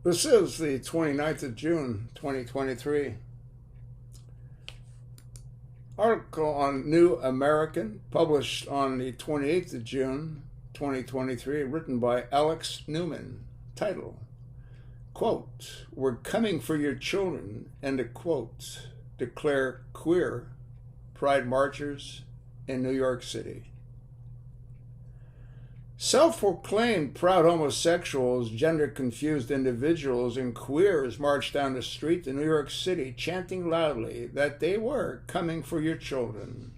This is the 29th of June, 2023. Article on New American, published on the 28th of June, 2023, written by Alex Newman. Title, quote, "We're coming for your children," end of quote, declare queer pride marchers in New York City. Self-proclaimed proud homosexuals, gender-confused individuals, and queers marched down the street in New York City, chanting loudly that they were coming for your children.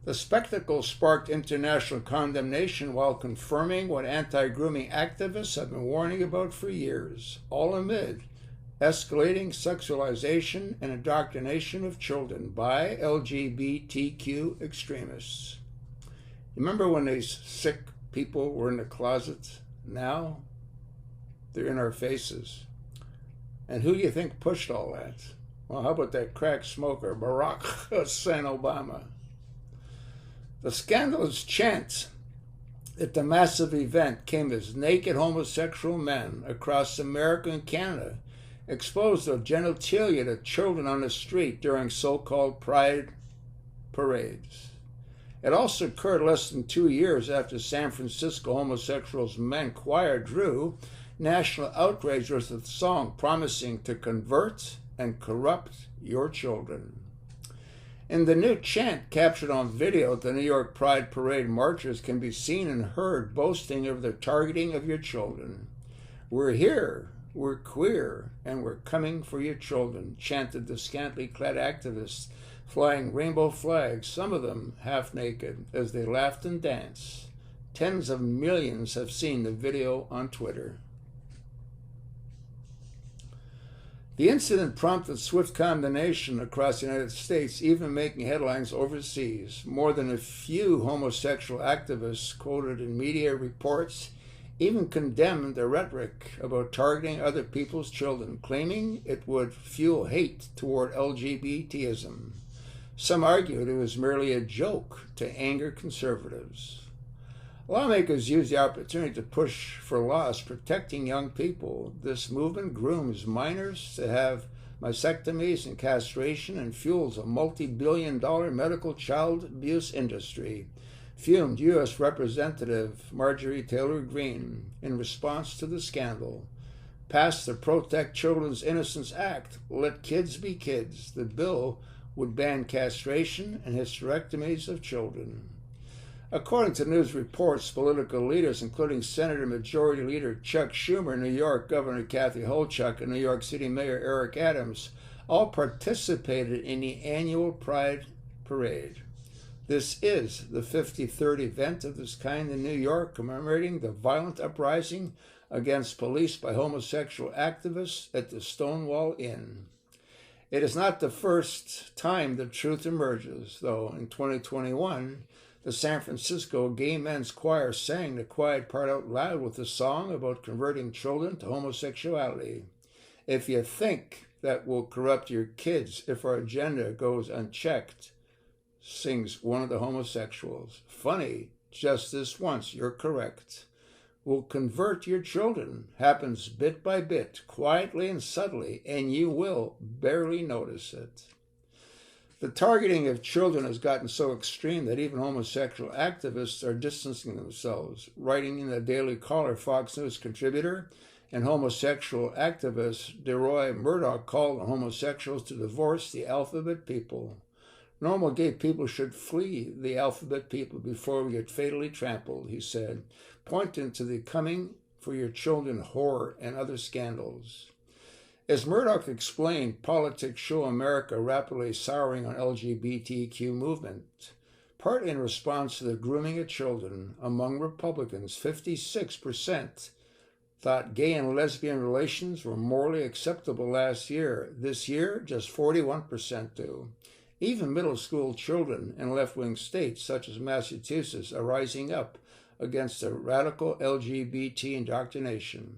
The spectacle sparked international condemnation while confirming what anti-grooming activists have been warning about for years, all amid escalating sexualization and indoctrination of children by LGBTQ extremists. Remember when these sick people were in the closet? Now they're in our faces. And who do you think pushed all that? Well, how about that crack smoker, Barack Hussein Obama? The scandalous chant at the massive event came as naked homosexual men across America and Canada exposed their genitalia to children on the street during so-called pride parades. It also occurred less than 2 years after San Francisco homosexuals men choir drew national outrage with a song promising to convert and corrupt your children. In the new chant captured on video, the New York Pride Parade marchers can be seen and heard boasting of their targeting of your children. "We're here, we're queer, and we're coming for your children," chanted the scantily clad activists, flying rainbow flags, some of them half naked, as they laughed and danced. Tens of millions have seen the video on Twitter. The incident prompted swift condemnation across the United States, even making headlines overseas. More than a few homosexual activists quoted in media reports even condemned the rhetoric about targeting other people's children, claiming it would fuel hate toward LGBTism. Some argued it was merely a joke to anger conservatives. Lawmakers used the opportunity to push for laws protecting young people. This movement grooms minors to have mastectomies and castration and fuels a multi-billion-dollar medical child abuse industry, fumed U.S. Representative Marjorie Taylor Greene in response to the scandal. Passed the Protect Children's Innocence Act, Let Kids Be Kids. The bill would ban castration and hysterectomies of children. According to news reports, political leaders, including Senator Majority Leader Chuck Schumer, New York Governor Kathy Hochul, and New York City Mayor Eric Adams, all participated in the annual Pride Parade. This is the 53rd event of this kind in New York, commemorating the violent uprising against police by homosexual activists at the Stonewall Inn. It is not the first time the truth emerges, though. In 2021, the San Francisco Gay Men's Choir sang the quiet part out loud with a song about converting children to homosexuality. "If you think that will corrupt your kids if our agenda goes unchecked," sings one of the homosexuals. "Funny, just this once, you're correct. Will convert your children. Happens bit by bit, quietly and subtly, and you will barely notice it." The targeting of children has gotten so extreme that even homosexual activists are distancing themselves. Writing in the Daily Caller, Fox News contributor and homosexual activist DeRoy Murdoch called on homosexuals to divorce the alphabet people. "Normal gay people should flee the alphabet people before we get fatally trampled," he said, pointing to the coming for your children horror and other scandals. As Murdoch explained, politics show America rapidly souring on LGBTQ movement. Partly in response to the grooming of children, among Republicans, 56% thought gay and lesbian relations were morally acceptable last year. This year, just 41% do. Even middle school children in left-wing states, such as Massachusetts, are rising up against the radical LGBT indoctrination.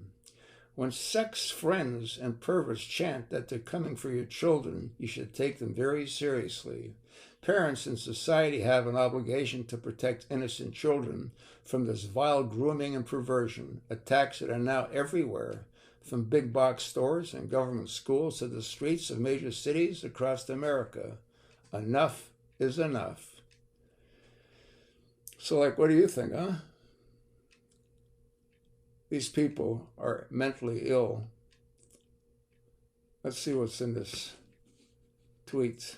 When sex friends and perverts chant that they're coming for your children, you should take them very seriously. Parents and society have an obligation to protect innocent children from this vile grooming and perversion, attacks that are now everywhere, from big box stores and government schools to the streets of major cities across America. Enough is enough. So, like, what do you think, huh? These people are mentally ill. Let's see what's in this tweet.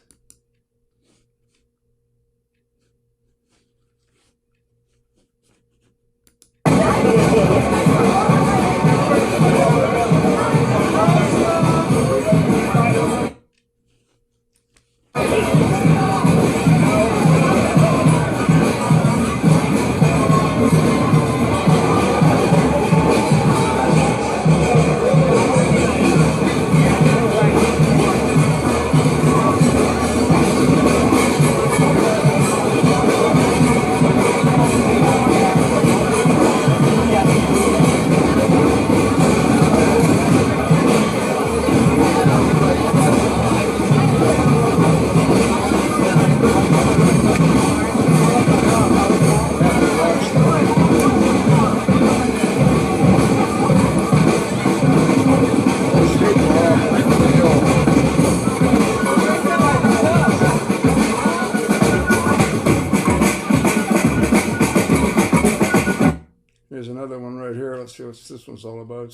Here's another one right here. Let's see what this one's all about.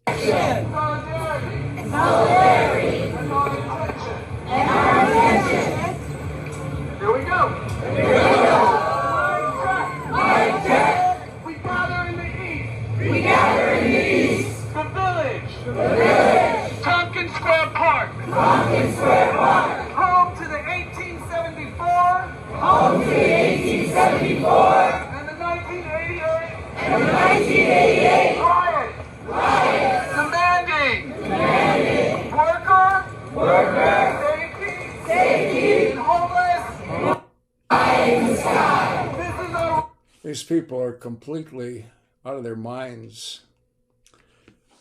Solidarity. And our attention. Here we go. Mic check. We gather in the east. The village. Tompkins Square Park. Home to the 1874. And the 1988 riot. Demanding. Worker. Safety. And homeless. This is our... These people are completely out of their minds.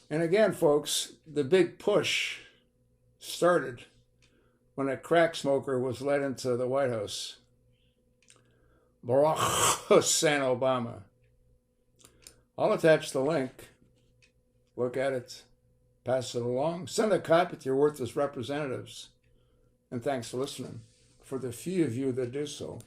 And again, folks, the big push started when a crack smoker was led into the White House. Barack Hussein Obama. I'll attach the link. Look at it. Pass it along. Send a copy to your worthless representatives. And thanks for listening. For the few of you that do so.